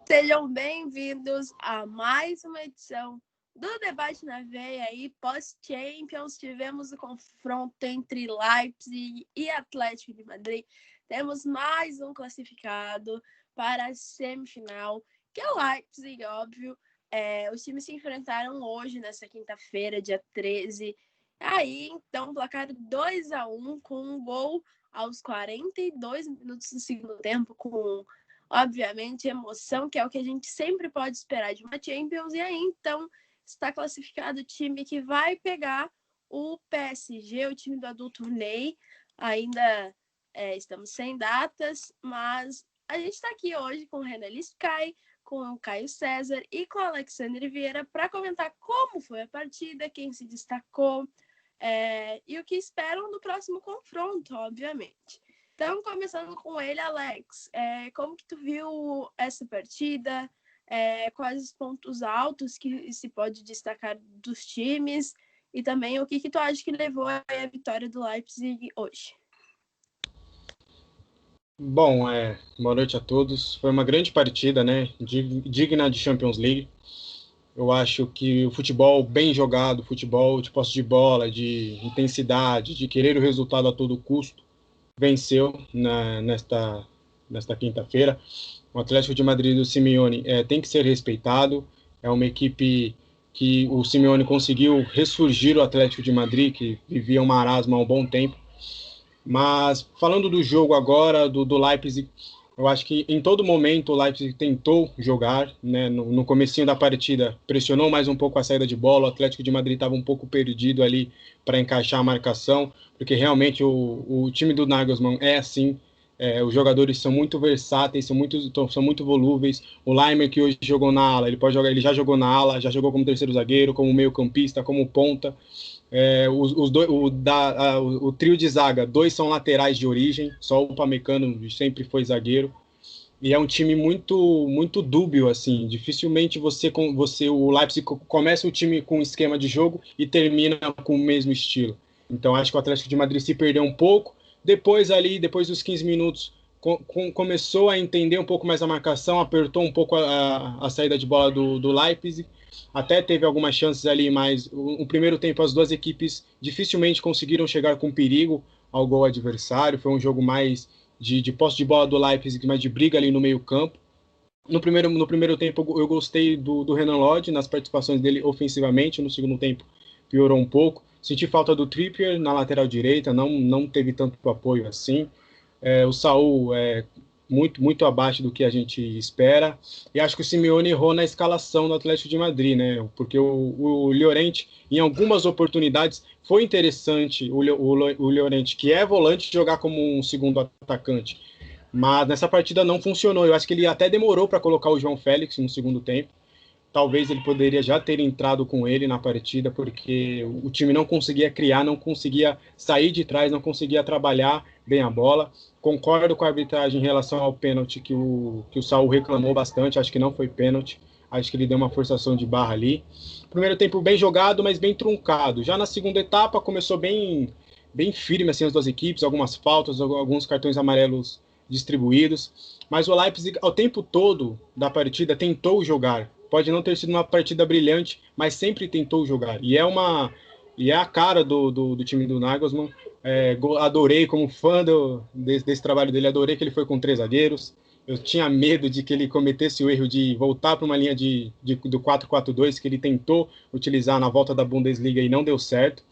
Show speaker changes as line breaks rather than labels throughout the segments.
Sejam bem-vindos a mais uma edição do Debate na Veia. Aí, pós-Champions, tivemos o confronto entre Leipzig e Atlético de Madrid. Temos mais um classificado para a semifinal, que é o Leipzig, óbvio. Os times se enfrentaram hoje, nessa quinta-feira, dia 13. Aí, então, placar 2-1, com um gol aos 42 minutos do segundo tempo, com obviamente, emoção, que é o que a gente sempre pode esperar de uma Champions. E aí, então, está classificado o time que vai pegar o PSG, o time do adulto Ney. Ainda estamos sem datas, mas a gente está aqui hoje com o Renan Sky, com o Caio César e com o Alexandre Vieira para comentar como foi a partida, quem se destacou e o que esperam do próximo confronto, obviamente. Então, começando com ele, Alex, como que tu viu essa partida? Quais os pontos altos que se pode destacar dos times? E também o que tu acha que levou à vitória do Leipzig hoje?
Bom, boa noite a todos. Foi uma grande partida, né? Digna de Champions League. Eu acho que o futebol bem jogado, futebol de posse de bola, de intensidade, de querer o resultado a todo custo, venceu nesta quinta-feira. O Atlético de Madrid do Simeone tem que ser respeitado. É uma equipe que o Simeone conseguiu ressurgir o Atlético de Madrid, que vivia um marasmo há um bom tempo. Mas falando do jogo agora, do Leipzig, eu acho que em todo momento o Leipzig tentou jogar, né? No comecinho da partida pressionou mais um pouco a saída de bola, o Atlético de Madrid estava um pouco perdido ali para encaixar a marcação, porque realmente o time do Nagelsmann é assim, os jogadores são muito versáteis, são muito volúveis. O Laimer, que hoje jogou na ala, ele já jogou na ala, já jogou como terceiro zagueiro, como meio campista, como ponta. O trio de zaga, dois são laterais de origem, só o Upamecano sempre foi zagueiro. E é um time muito dúbio, assim. Dificilmente o Leipzig começa o time com um esquema de jogo e termina com o mesmo estilo. Então acho que o Atlético de Madrid se perdeu um pouco. Depois dos 15 minutos, começou a entender um pouco mais a marcação, apertou um pouco a saída de bola do Leipzig. Até teve algumas chances ali, mas o primeiro tempo as duas equipes dificilmente conseguiram chegar com perigo ao gol adversário. Foi um jogo mais de posse de bola do Leipzig, mas de briga ali no meio campo. No primeiro tempo eu gostei do Renan Lodge nas participações dele ofensivamente. No segundo tempo piorou um pouco. Senti falta do Trippier na lateral direita, não teve tanto apoio assim. O Saul muito abaixo do que a gente espera. E acho que o Simeone errou na escalação do Atlético de Madrid, né? Porque o Llorente, em algumas oportunidades, foi interessante o Llorente, que é volante, jogar como um segundo atacante. Mas nessa partida não funcionou. Eu acho que ele até demorou para colocar o João Félix no segundo tempo. Talvez ele poderia já ter entrado com ele na partida, porque o time não conseguia criar, não conseguia sair de trás, não conseguia trabalhar bem a bola. Concordo com a arbitragem em relação ao pênalti que o Saul reclamou bastante, acho que não foi pênalti, acho que ele deu uma forçação de barra ali. Primeiro tempo bem jogado, mas bem truncado. Já na segunda etapa começou bem firme assim, as duas equipes, algumas faltas, alguns cartões amarelos distribuídos, mas o Leipzig ao tempo todo da partida tentou jogar. Pode não ter sido uma partida brilhante, mas sempre tentou jogar. E é a cara do time do Nagelsmann. Adorei, como fã desse trabalho dele, adorei que ele foi com 3 zagueiros. Eu tinha medo de que ele cometesse o erro de voltar para uma linha do 4-4-2 que ele tentou utilizar na volta da Bundesliga e não deu certo.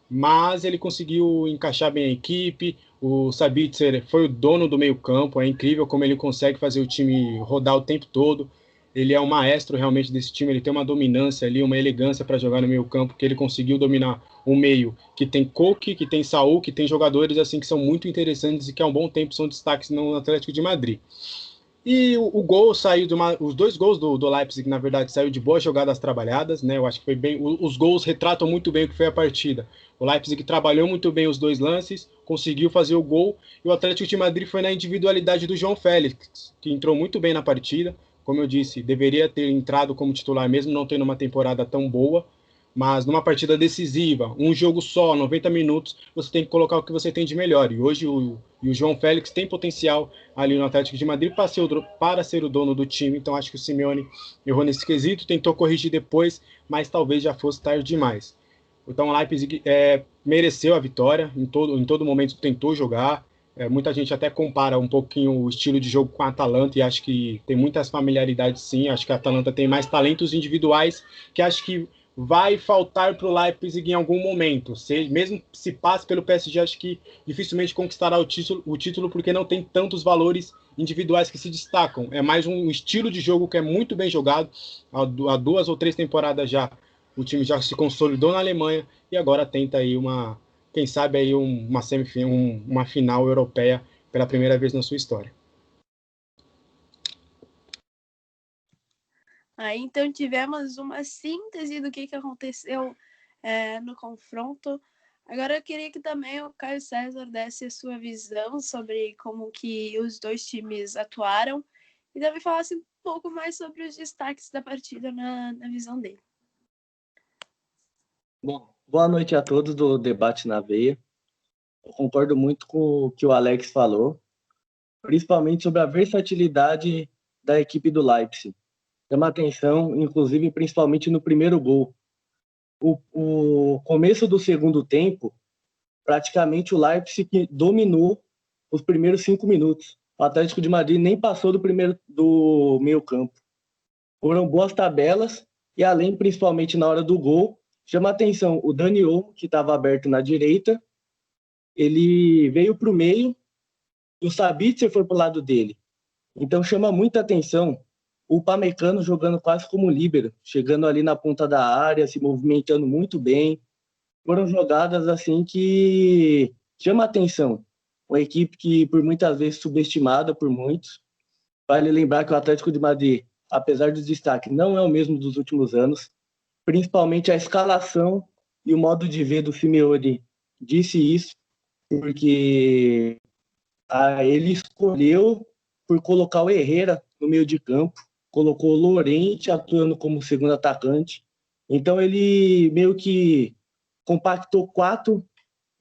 Mas ele conseguiu encaixar bem a equipe. O Sabitzer foi o dono do meio campo. É incrível como ele consegue fazer o time rodar o tempo todo. Ele é um maestro realmente desse time, ele tem uma dominância ali, uma elegância para jogar no meio campo, que ele conseguiu dominar o meio, que tem Koke, que tem Saul, que tem jogadores assim que são muito interessantes e que há um bom tempo são destaques no Atlético de Madrid. E o gol saiu os 2 gols do Leipzig, na verdade, saiu de boas jogadas trabalhadas, né? Eu acho que foi bem. Os gols retratam muito bem o que foi a partida. O Leipzig trabalhou muito bem os 2 lances, conseguiu fazer o gol, e o Atlético de Madrid foi na individualidade do João Félix, que entrou muito bem na partida. Como eu disse, deveria ter entrado como titular, mesmo não tendo uma temporada tão boa, Mas numa partida decisiva, um jogo só, 90 minutos, você tem que colocar o que você tem de melhor. E hoje o João Félix tem potencial ali no Atlético de Madrid para ser o dono do time. Então acho que o Simeone errou nesse quesito, tentou corrigir depois, mas talvez já fosse tarde demais. Então o Leipzig mereceu a vitória, em todo momento tentou jogar. Muita gente até compara um pouquinho o estilo de jogo com a Atalanta e acho que tem muitas familiaridades sim. Acho que a Atalanta tem mais talentos individuais que acho que vai faltar para o Leipzig em algum momento. Mesmo se passe pelo PSG, acho que dificilmente conquistará o título porque não tem tantos valores individuais que se destacam. É mais um estilo de jogo que é muito bem jogado. Há 2 ou 3 temporadas já o time já se consolidou na Alemanha e agora tenta aí quem sabe aí uma semifinal, uma final europeia pela primeira vez na sua história.
Aí então tivemos uma síntese do que aconteceu no confronto. Agora eu queria que também o Caio César desse a sua visão sobre como que os dois times atuaram e também falasse um pouco mais sobre os destaques da partida na visão dele.
Bom, boa noite a todos do Debate na Veia. Eu concordo muito com o que o Alex falou, principalmente sobre a versatilidade da equipe do Leipzig. Chama atenção, inclusive, principalmente no primeiro gol. O começo do segundo tempo, praticamente o Leipzig dominou os primeiros 5 minutos. O Atlético de Madrid nem passou do meio campo. Foram boas tabelas e além, principalmente na hora do gol, chama atenção o Dani Olmo, que estava aberto na direita, ele veio para o meio e o Sabitzer foi para o lado dele. Então chama muita atenção o Upamecano jogando quase como líbero, chegando ali na ponta da área, se movimentando muito bem. Foram jogadas assim que chama atenção. Uma equipe que por muitas vezes subestimada por muitos. Vale lembrar que o Atlético de Madrid, apesar do destaque, não é o mesmo dos últimos anos. Principalmente a escalação e o modo de ver do Simeone disse isso, porque ele escolheu por colocar o Herrera no meio de campo, colocou o Llorente atuando como segundo atacante. Então ele meio que compactou 4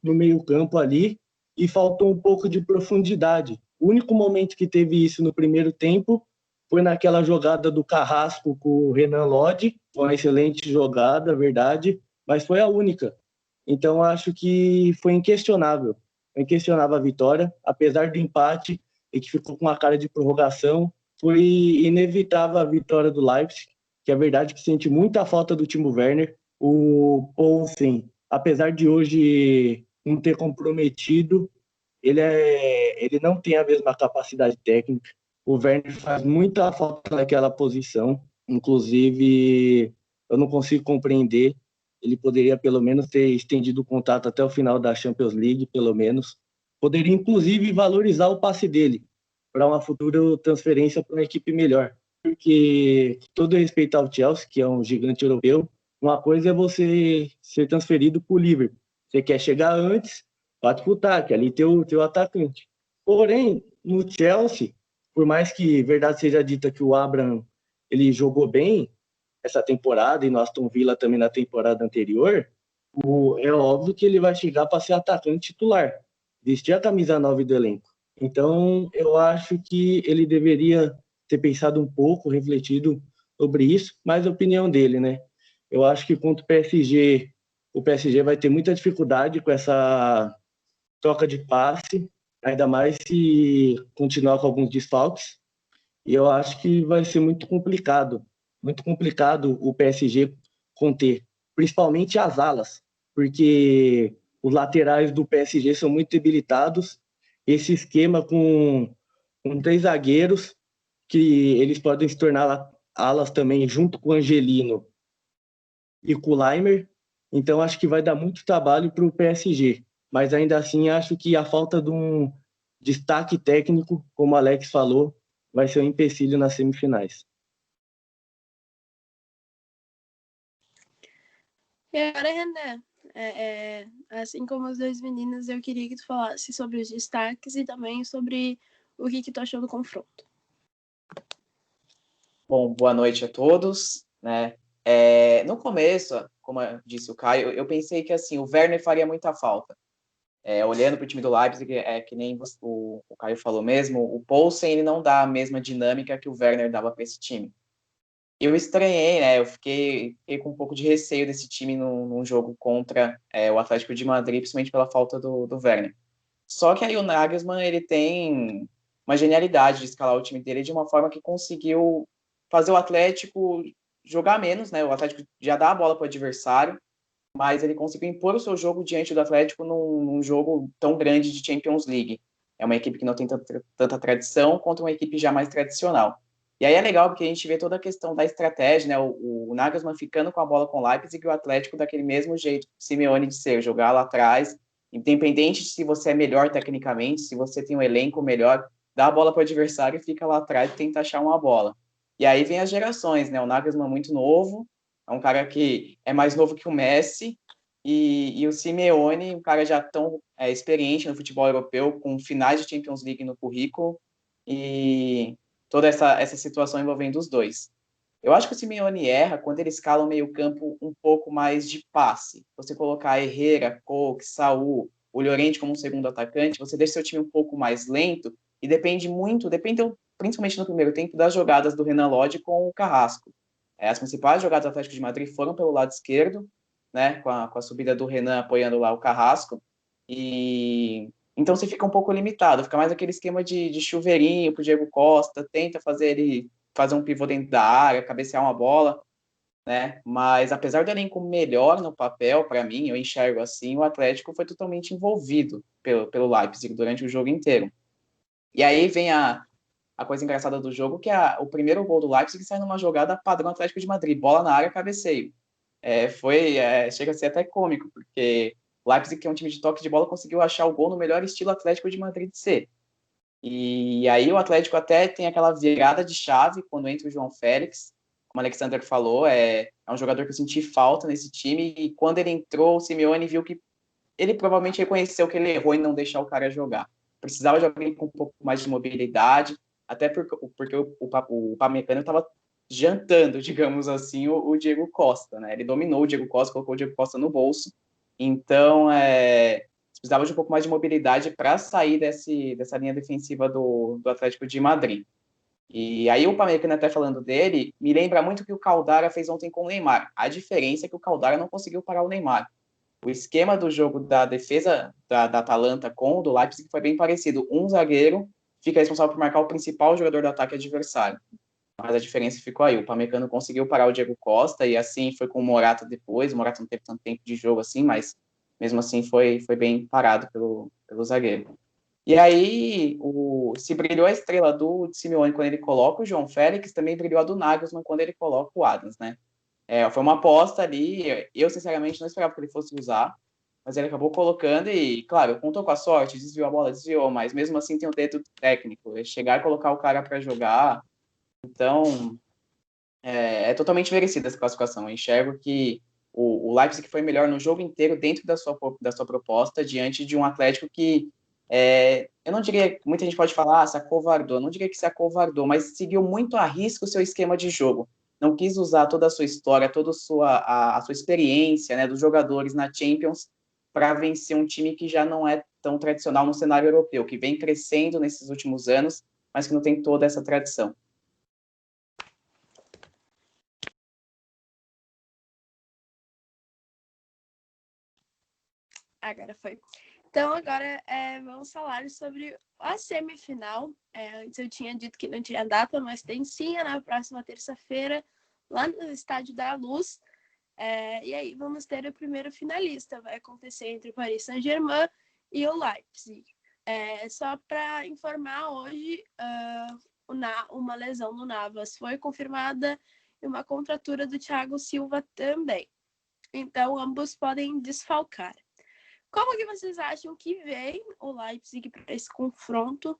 no meio campo ali e faltou um pouco de profundidade. O único momento que teve isso no primeiro tempo foi naquela jogada do Carrasco com o Renan Lodge, uma excelente jogada, verdade, mas foi a única. Então acho que foi inquestionável a vitória, apesar do empate e que ficou com a cara de prorrogação, foi inevitável a vitória do Leipzig, que é verdade que sente muita falta do Timo Werner. O Poulsen, apesar de hoje não ter comprometido, ele não tem a mesma capacidade técnica. O Werner faz muita falta naquela posição, inclusive eu não consigo compreender. Ele poderia pelo menos ter estendido o contato até o final da Champions League, pelo menos. Poderia inclusive valorizar o passe dele para uma futura transferência para uma equipe melhor. Porque, com todo respeito ao Chelsea, que é um gigante europeu, uma coisa é você ser transferido para o Liverpool. Você quer chegar antes para disputar, que ali tem o atacante. Porém, no Chelsea, por mais que verdade seja dita que o Abraham ele jogou bem essa temporada e no Aston Villa também na temporada anterior, é óbvio que ele vai chegar para ser atacante titular, vestir a camisa 9 do elenco. Então, eu acho que ele deveria ter pensado um pouco, refletido sobre isso, mas a opinião dele, né? Eu acho que contra o PSG vai ter muita dificuldade com essa troca de passe, ainda mais se continuar com alguns desfalques. E eu acho que vai ser muito complicado o PSG conter, principalmente as alas, porque os laterais do PSG são muito debilitados. Esse esquema com 3 zagueiros, que eles podem se tornar alas também, junto com o Angelino e com o Laimer. Então, acho que vai dar muito trabalho para o PSG. Mas, ainda assim, acho que a falta de um destaque técnico, como o Alex falou, vai ser um empecilho nas semifinais.
E agora, Renan, assim como os dois meninos, eu queria que tu falasse sobre os destaques e também sobre o que tu achou do confronto.
Bom, boa noite a todos, né? No começo, como disse o Caio, eu pensei que assim, o Werner faria muita falta. Olhando para o time do Leipzig, que nem o Caio falou mesmo, o Poulsen ele não dá a mesma dinâmica que o Werner dava para esse time. Eu estranhei, né? Eu fiquei com um pouco de receio desse time num jogo contra o Atlético de Madrid, principalmente pela falta do Werner. Só que aí o Nagelsmann, ele tem uma genialidade de escalar o time dele de uma forma que conseguiu fazer o Atlético jogar menos, né? O Atlético já dá a bola para o adversário, mas ele conseguiu impor o seu jogo diante do Atlético num jogo tão grande de Champions League. É uma equipe que não tem tanta tradição contra uma equipe já mais tradicional. E aí é legal porque a gente vê toda a questão da estratégia, né? O Nagelsmann ficando com a bola com o Leipzig e o Atlético daquele mesmo jeito, Simeone de ser, jogar lá atrás, independente de se você é melhor tecnicamente, se você tem um elenco melhor, dá a bola para o adversário e fica lá atrás e tenta achar uma bola. E aí vem as gerações, né? O Nagelsmann muito novo, é um cara que é mais novo que o Messi, e o Simeone, um cara já tão experiente no futebol europeu, com finais de Champions League no currículo, e toda essa situação envolvendo os dois. Eu acho que o Simeone erra quando ele escala o meio-campo um pouco mais de passe. Você colocar Herrera, Koch, Saúl, o Llorente como um segundo atacante, você deixa seu time um pouco mais lento e depende principalmente no primeiro tempo, das jogadas do Renan Lodge com o Carrasco. As principais jogadas do Atlético de Madrid foram pelo lado esquerdo, né, com a subida do Renan apoiando lá o Carrasco, e então você fica um pouco limitado, fica mais aquele esquema de chuveirinho pro Diego Costa, tenta fazer um pivô dentro da área, cabecear uma bola, né? Mas apesar do elenco melhor no papel, para mim, eu enxergo assim, o Atlético foi totalmente envolvido pelo Leipzig durante o jogo inteiro. E aí vem a coisa engraçada do jogo, que é o primeiro gol do Leipzig sai numa jogada padrão Atlético de Madrid, bola na área, cabeceio. Chega a ser até cômico, porque o Leipzig, que é um time de toque de bola, conseguiu achar o gol no melhor estilo Atlético de Madrid de ser. E aí o Atlético até tem aquela virada de chave quando entra o João Félix, como o Alexander falou, é um jogador que eu senti falta nesse time, e quando ele entrou, o Simeone viu que ele provavelmente reconheceu que ele errou em não deixar o cara jogar. Precisava de alguém com um pouco mais de mobilidade, até porque o Pamecano estava jantando, digamos assim, o Diego Costa, né? Ele dominou o Diego Costa, colocou o Diego Costa no bolso. Então, precisava de um pouco mais de mobilidade para sair dessa linha defensiva do Atlético de Madrid. E aí o Pamecano, até falando dele, me lembra muito o que o Caldara fez ontem com o Neymar. A diferença é que o Caldara não conseguiu parar o Neymar. O esquema do jogo da defesa da Atalanta com o do Leipzig foi bem parecido. Um zagueiro fica responsável por marcar o principal jogador do ataque adversário. Mas a diferença ficou aí. O Pamecano conseguiu parar o Diego Costa, e assim foi com o Morata depois. O Morata não teve tanto tempo de jogo assim, mas mesmo assim foi bem parado pelo zagueiro. E aí, se brilhou a estrela do Simeone quando ele coloca o João Félix, também brilhou a do Nagelsmann quando ele coloca o Adams, né? Foi uma aposta ali, eu sinceramente não esperava que ele fosse usar, mas ele acabou colocando e, claro, contou com a sorte, desviou a bola, desviou, mas mesmo assim tem o dedo técnico, chegar e colocar o cara para jogar. Então, é totalmente merecida essa classificação. Eu enxergo que o Leipzig foi melhor no jogo inteiro dentro da sua proposta, diante de um Atlético que, eu não diria, muita gente pode falar, se acovardou, não diria que se acovardou, mas seguiu muito a risco o seu esquema de jogo. Não quis usar toda a sua história, toda a sua experiência, né, dos jogadores na Champions para vencer um time que já não é tão tradicional no cenário europeu, que vem crescendo nesses últimos anos, mas que não tem toda essa tradição.
Agora foi. Então, agora vamos falar sobre a semifinal. Antes eu tinha dito que não tinha data, mas tem sim, na próxima terça-feira, lá no Estádio da Luz. E aí vamos ter o primeiro finalista. Vai acontecer entre o Paris Saint-Germain e o Leipzig. Só para informar, hoje uma lesão no Navas foi confirmada e uma contratura do Thiago Silva também. Então, ambos podem desfalcar. Como que vocês acham que vem o Leipzig para esse confronto?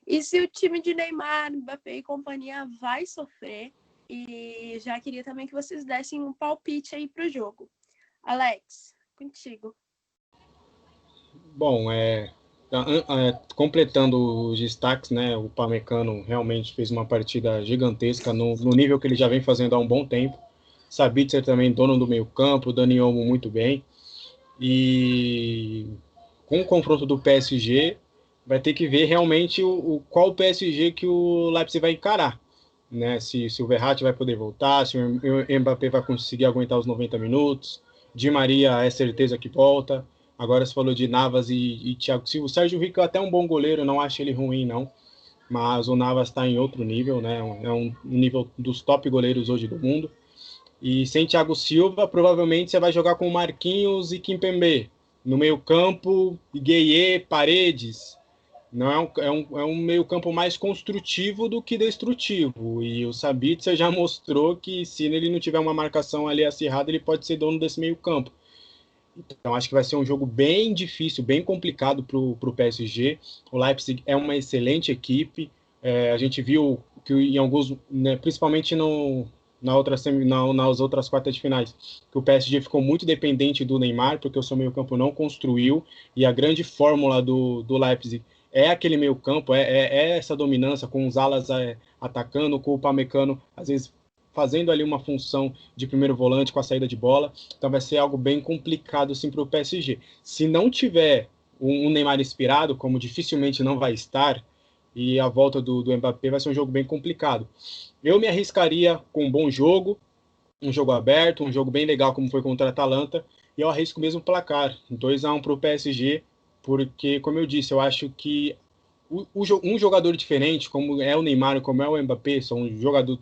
E se o time de Neymar, Mbappé e companhia vai sofrer? E já queria também que vocês dessem um palpite aí para o jogo. Alex, contigo.
Bom, completando os destaques, né? O Pamecano realmente fez uma partida gigantesca no nível que ele já vem fazendo há um bom tempo. Sabitzer também, dono do meio campo, Dani Olmo muito bem. E com o confronto do PSG, vai ter que ver realmente qual PSG que o Leipzig vai encarar. Né? Se o Verratti vai poder voltar, se o Mbappé vai conseguir aguentar os 90 minutos. Di Maria é certeza que volta. Agora você falou de Navas e Thiago Silva. O Sérgio Rico é até um bom goleiro, não acho ele ruim, não. Mas o Navas está em outro nível, né? É um nível dos top goleiros hoje do mundo. E sem Thiago Silva, provavelmente você vai jogar com Marquinhos e Kimpembe. No meio campo, Gueye, Paredes. Não é um meio campo mais construtivo do que destrutivo. E o Sabitzer já mostrou que se ele não tiver uma marcação ali acirrada, ele pode ser dono desse meio campo. Então acho que vai ser um jogo bem difícil, bem complicado para o PSG. O Leipzig é uma excelente equipe. A gente viu que em alguns, né, principalmente nas outras quartas de finais, que o PSG ficou muito dependente do Neymar, porque o seu meio campo não construiu, e a grande fórmula do Leipzig é aquele meio campo, é essa dominância, com os alas atacando, com o Upamecano, às vezes fazendo ali uma função de primeiro volante com a saída de bola. Então vai ser algo bem complicado assim, para o PSG. Se não tiver um Neymar inspirado, como dificilmente não vai estar, e a volta do Mbappé, vai ser um jogo bem complicado. Eu me arriscaria com um bom jogo, um jogo aberto, um jogo bem legal como foi contra a Atalanta, e eu arrisco mesmo o placar, 2-1 para o PSG, porque, como eu disse, eu acho que um jogador diferente, como é o Neymar, como é o Mbappé, são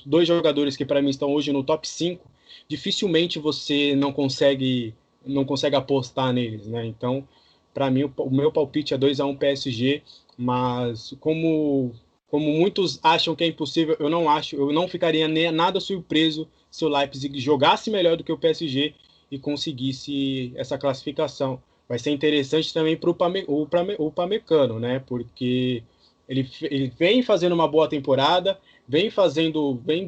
dois jogadores que para mim estão hoje no top 5, dificilmente você não consegue apostar neles, né? Então, para mim, o meu palpite é 2-1 PSG, mas como muitos acham que é impossível, eu não acho, eu não ficaria nada surpreso se o Leipzig jogasse melhor do que o PSG e conseguisse essa classificação. Vai ser interessante também para o Pamecano, né? Porque ele vem fazendo uma boa temporada, vem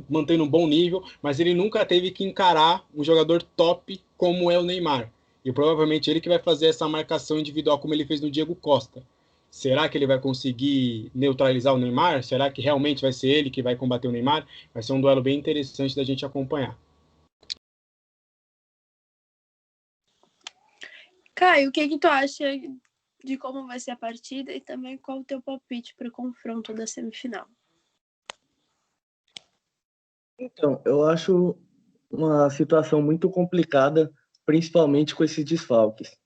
mantendo um bom nível, mas ele nunca teve que encarar um jogador top como é o Neymar. E provavelmente ele que vai fazer essa marcação individual como ele fez no Diego Costa. Será que ele vai conseguir neutralizar o Neymar? Será que realmente vai ser ele que vai combater o Neymar? Vai ser um duelo bem interessante da gente acompanhar.
Caio, o que tu acha de como vai ser a partida e também qual o teu palpite para o confronto da semifinal?
Então, eu acho uma situação muito complicada, principalmente com esses desfalques.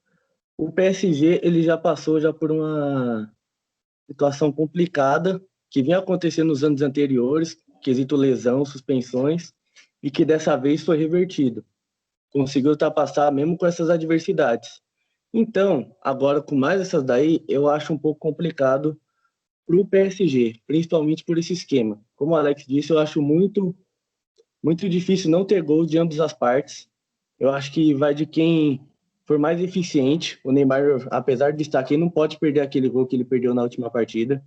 O PSG ele já passou por uma situação complicada que vinha acontecendo nos anos anteriores, quesito lesão, suspensões, e que dessa vez foi revertido. Conseguiu ultrapassar mesmo com essas adversidades. Então, agora com mais essas daí, eu acho um pouco complicado para o PSG, principalmente por esse esquema. Como o Alex disse, eu acho muito difícil não ter gols de ambas as partes. Eu acho que vai de quem for mais eficiente. O Neymar, apesar de estar aqui, não pode perder aquele gol que ele perdeu na última partida,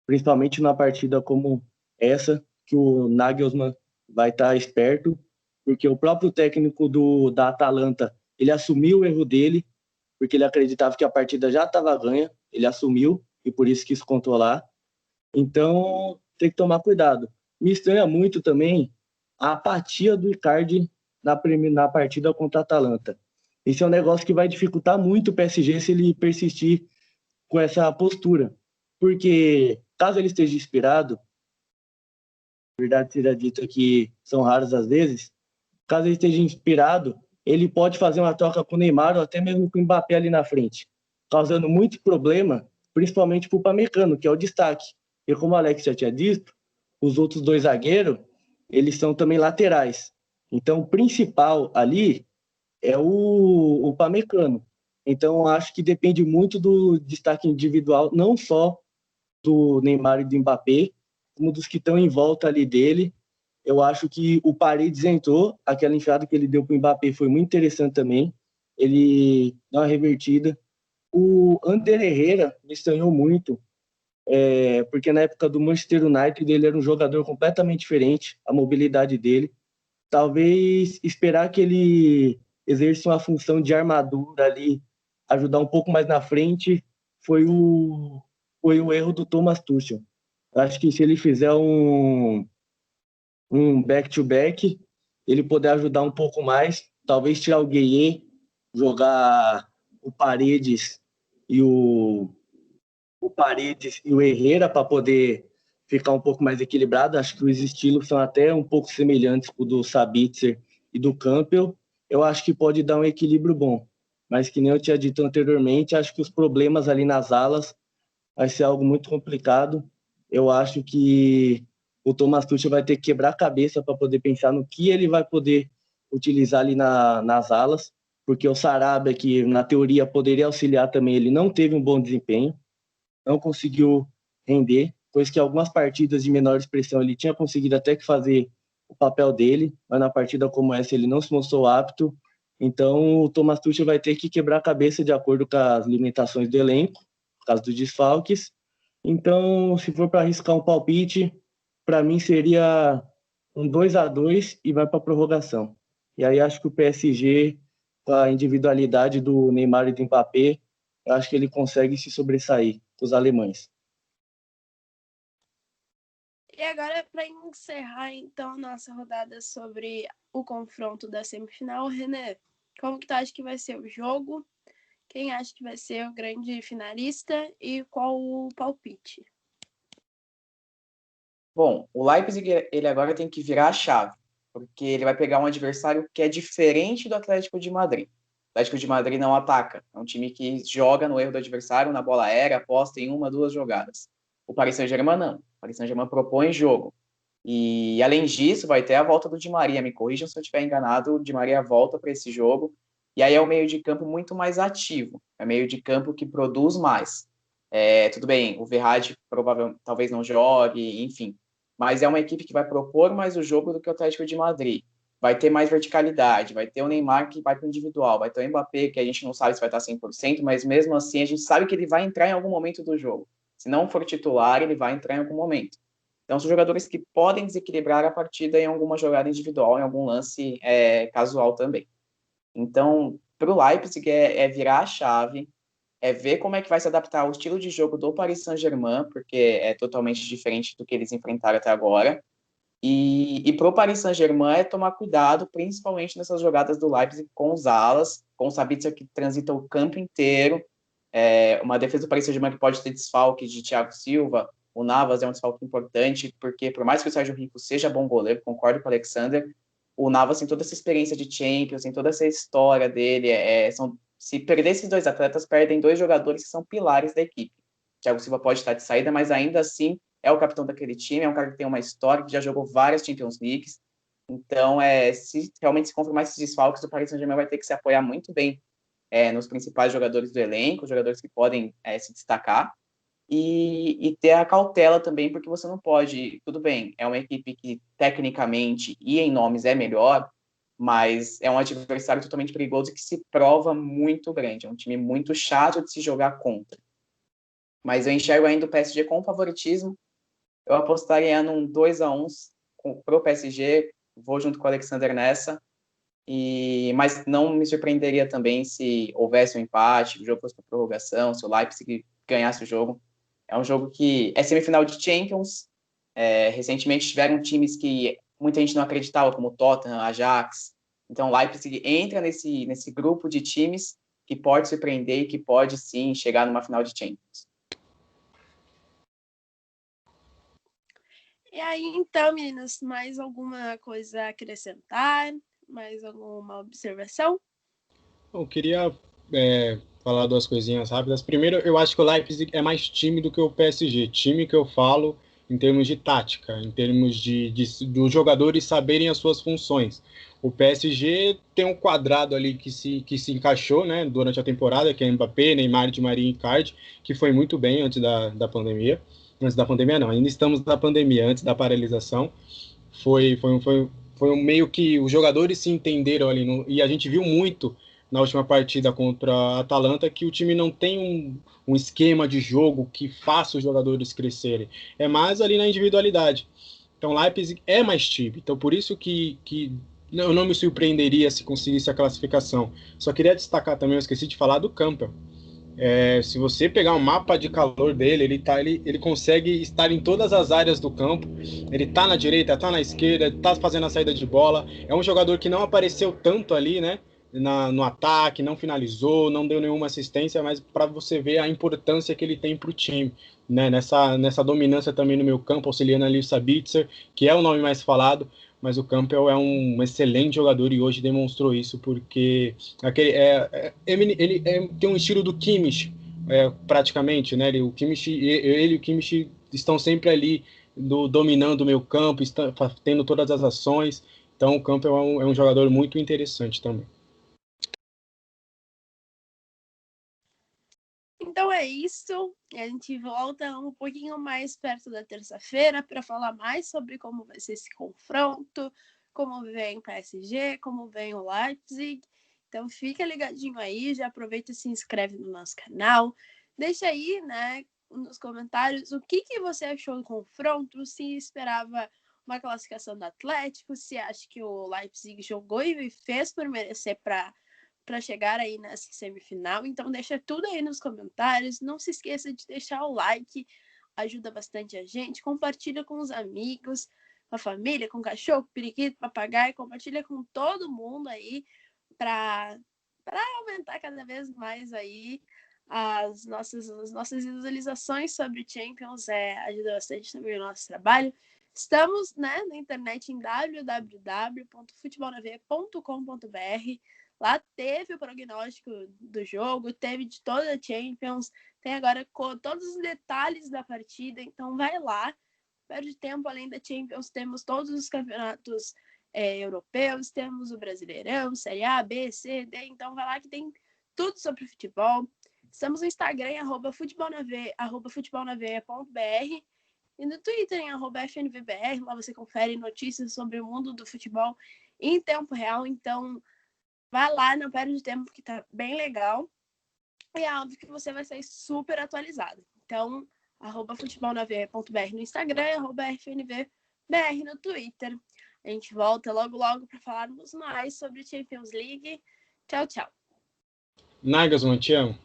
principalmente numa partida como essa, que o Nagelsmann vai estar esperto, porque o próprio técnico da Atalanta, ele assumiu o erro dele, porque ele acreditava que a partida já estava ganha, ele assumiu e por isso quis controlar. Então, tem que tomar cuidado. Me estranha muito também a apatia do Icardi na partida contra a Atalanta. Esse é um negócio que vai dificultar muito o PSG se ele persistir com essa postura. Porque, caso ele esteja inspirado, verdade seja dita que são raras as vezes, caso ele esteja inspirado, ele pode fazer uma troca com o Neymar ou até mesmo com o Mbappé ali na frente, causando muito problema, principalmente para o Upamecano, que é o destaque. E como o Alex já tinha dito, os outros dois zagueiros, eles são também laterais. Então, o principal ali é o Upamecano. Então, acho que depende muito do destaque individual, não só do Neymar e do Mbappé, como dos que estão em volta ali dele. Eu acho que o Paredes entrou, aquela enfiada que ele deu para o Mbappé foi muito interessante também. Ele dá uma revertida. O Ander Herrera me estranhou muito, porque na época do Manchester United ele era um jogador completamente diferente, a mobilidade dele. Talvez esperar que ele exerça uma função de armadura ali, ajudar um pouco mais na frente, foi o erro do Thomas Tuchel. Acho que se ele fizer um back-to-back, ele poder ajudar um pouco mais, talvez tirar o Gueye, jogar o Paredes e o Herrera para poder ficar um pouco mais equilibrado. Acho que os estilos são até um pouco semelhantes com o do Sabitzer e do Campbell. Eu acho que pode dar um equilíbrio bom. Mas, que nem eu tinha dito anteriormente, acho que os problemas ali nas alas vai ser algo muito complicado. Eu acho que o Thomas Tuchel vai ter que quebrar a cabeça para poder pensar no que ele vai poder utilizar ali nas alas, porque o Sarabia, que na teoria poderia auxiliar também, ele não teve um bom desempenho, não conseguiu render, pois que algumas partidas de menor expressão ele tinha conseguido até que fazer o papel dele, mas na partida como essa ele não se mostrou apto. Então o Thomas Tuchel vai ter que quebrar a cabeça de acordo com as limitações do elenco, por causa dos desfalques. Então, se for para arriscar um palpite, para mim seria um 2-2 e vai para a prorrogação. E aí acho que o PSG, com a individualidade do Neymar e do Mbappé, eu acho que ele consegue se sobressair com os alemães.
E agora, para encerrar, então, nossa rodada sobre o confronto da semifinal, René, como que tu acha que vai ser o jogo? Quem acha que vai ser o grande finalista e qual o palpite?
Bom, o Leipzig, ele agora tem que virar a chave, porque ele vai pegar um adversário que é diferente do Atlético de Madrid. O Atlético de Madrid não ataca, é um time que joga no erro do adversário, na bola aérea, aposta em 1, 2 jogadas. O Paris Saint-Germain não. O Paris Saint-Germain propõe jogo. E, além disso, vai ter a volta do Di Maria. Me corrijam se eu estiver enganado, o Di Maria volta para esse jogo. E aí é um meio de campo muito mais ativo. É um meio de campo que produz mais. Tudo bem, o Verratti provavelmente talvez não jogue, enfim. Mas é uma equipe que vai propor mais o jogo do que o Atlético de Madrid. Vai ter mais verticalidade, vai ter o Neymar que vai para o individual, vai ter o Mbappé, que a gente não sabe se vai estar 100%, mas mesmo assim a gente sabe que ele vai entrar em algum momento do jogo. Se não for titular, ele vai entrar em algum momento. Então, são jogadores que podem desequilibrar a partida em alguma jogada individual, em algum lance casual também. Então, para o Leipzig é virar a chave, é ver como é que vai se adaptar ao estilo de jogo do Paris Saint-Germain, porque é totalmente diferente do que eles enfrentaram até agora. E para o Paris Saint-Germain é tomar cuidado, principalmente nessas jogadas do Leipzig com os alas, com o Sabitzer que transita o campo inteiro, uma defesa do Paris Saint-Germain que pode ter desfalque de Thiago Silva. O Navas é um desfalque importante, porque por mais que o Sérgio Rico seja bom goleiro, concordo com o Alexander, o Navas tem toda essa experiência de Champions, tem toda essa história dele. Se perder esses 2 atletas, perdem 2 jogadores que são pilares da equipe. Thiago Silva pode estar de saída, mas ainda assim é o capitão daquele time, é um cara que tem uma história, que já jogou várias Champions Leagues. Então, se realmente se confirmar esses desfalques, o Paris Saint-Germain vai ter que se apoiar muito bem nos principais jogadores do elenco, jogadores que podem se destacar, e ter a cautela também, porque você não pode... Tudo bem, é uma equipe que tecnicamente e em nomes é melhor, mas é um adversário totalmente perigoso que se prova muito grande. É um time muito chato de se jogar contra. Mas eu enxergo ainda o PSG com favoritismo. Eu apostaria num 2-1 para o PSG, vou junto com o Alexander nessa, mas não me surpreenderia também se houvesse um empate, o jogo fosse para prorrogação, se o Leipzig ganhasse o jogo. É um jogo que é semifinal de Champions. Recentemente tiveram times que muita gente não acreditava, como o Tottenham, Ajax. Então o Leipzig entra nesse grupo de times que pode surpreender e que pode sim chegar numa final de Champions.
E aí, então, meninas, mais alguma coisa a acrescentar? Mais alguma observação?
Eu queria falar 2 coisinhas rápidas. Primeiro, eu acho que o Leipzig é mais time do que o PSG. Time que eu falo em termos de tática, em termos dos jogadores saberem as suas funções. O PSG tem um quadrado ali que se encaixou, né, durante a temporada, que é Mbappé, Neymar, Di Maria e Icardi, que foi muito bem antes da pandemia. Antes da pandemia não, ainda estamos na pandemia, antes da paralisação. Foi um meio que os jogadores se entenderam ali, e a gente viu muito na última partida contra a Atalanta que o time não tem um esquema de jogo que faça os jogadores crescerem. É mais ali na individualidade. Então, Leipzig é mais time. Então, por isso que eu não me surpreenderia se conseguisse a classificação. Só queria destacar também, eu esqueci de falar do Campbell. Se você pegar um mapa de calor dele, ele consegue estar em todas as áreas do campo. Ele tá na direita, tá na esquerda, tá fazendo a saída de bola. É um jogador que não apareceu tanto ali, né? No ataque, não finalizou, não deu nenhuma assistência, mas para você ver a importância que ele tem para o time, né? Nessa dominância também no meio campo, auxiliando ali o Sabitzer, que é o nome mais falado, mas o Campbell é um excelente jogador e hoje demonstrou isso, porque ele tem um estilo do Kimmich, praticamente, né? Ele e o Kimmich estão sempre ali dominando o meio campo, tendo todas as ações. Então o Campbell é um jogador muito interessante também.
Então é isso. A gente volta um pouquinho mais perto da terça-feira para falar mais sobre como vai ser esse confronto, como vem o PSG, como vem o Leipzig. Então fica ligadinho aí, já aproveita e se inscreve no nosso canal. Deixa aí, né, nos comentários o que você achou do confronto, se esperava uma classificação do Atlético, se acha que o Leipzig jogou e fez por merecer para chegar aí nessa semifinal. Então deixa tudo aí nos comentários. Não se esqueça de deixar o like, ajuda bastante a gente. Compartilha com os amigos, com a família, com o cachorro, periquito, papagaio. Compartilha com todo mundo aí para aumentar cada vez mais aí as nossas visualizações sobre Champions. Ajuda bastante também o nosso trabalho. Estamos, né, na internet em www.futebolnaveia.com.br. Lá teve o prognóstico do jogo, teve de toda a Champions, tem agora todos os detalhes da partida, então vai lá, perde tempo. Além da Champions, temos todos os campeonatos europeus, temos o Brasileirão, Série A, B, C, D, então vai lá que tem tudo sobre futebol. Estamos no Instagram, @futebolnaveia.br, e no Twitter, em @FNVBR, lá você confere notícias sobre o mundo do futebol em tempo real, então vai lá, não perde tempo, que tá bem legal. E é óbvio que você vai sair super atualizado. Então, @futebolnaveia.br no Instagram, @FNVBR no Twitter. A gente volta logo para falarmos mais sobre Champions League. Tchau, tchau.
Nagelsmann, te amo.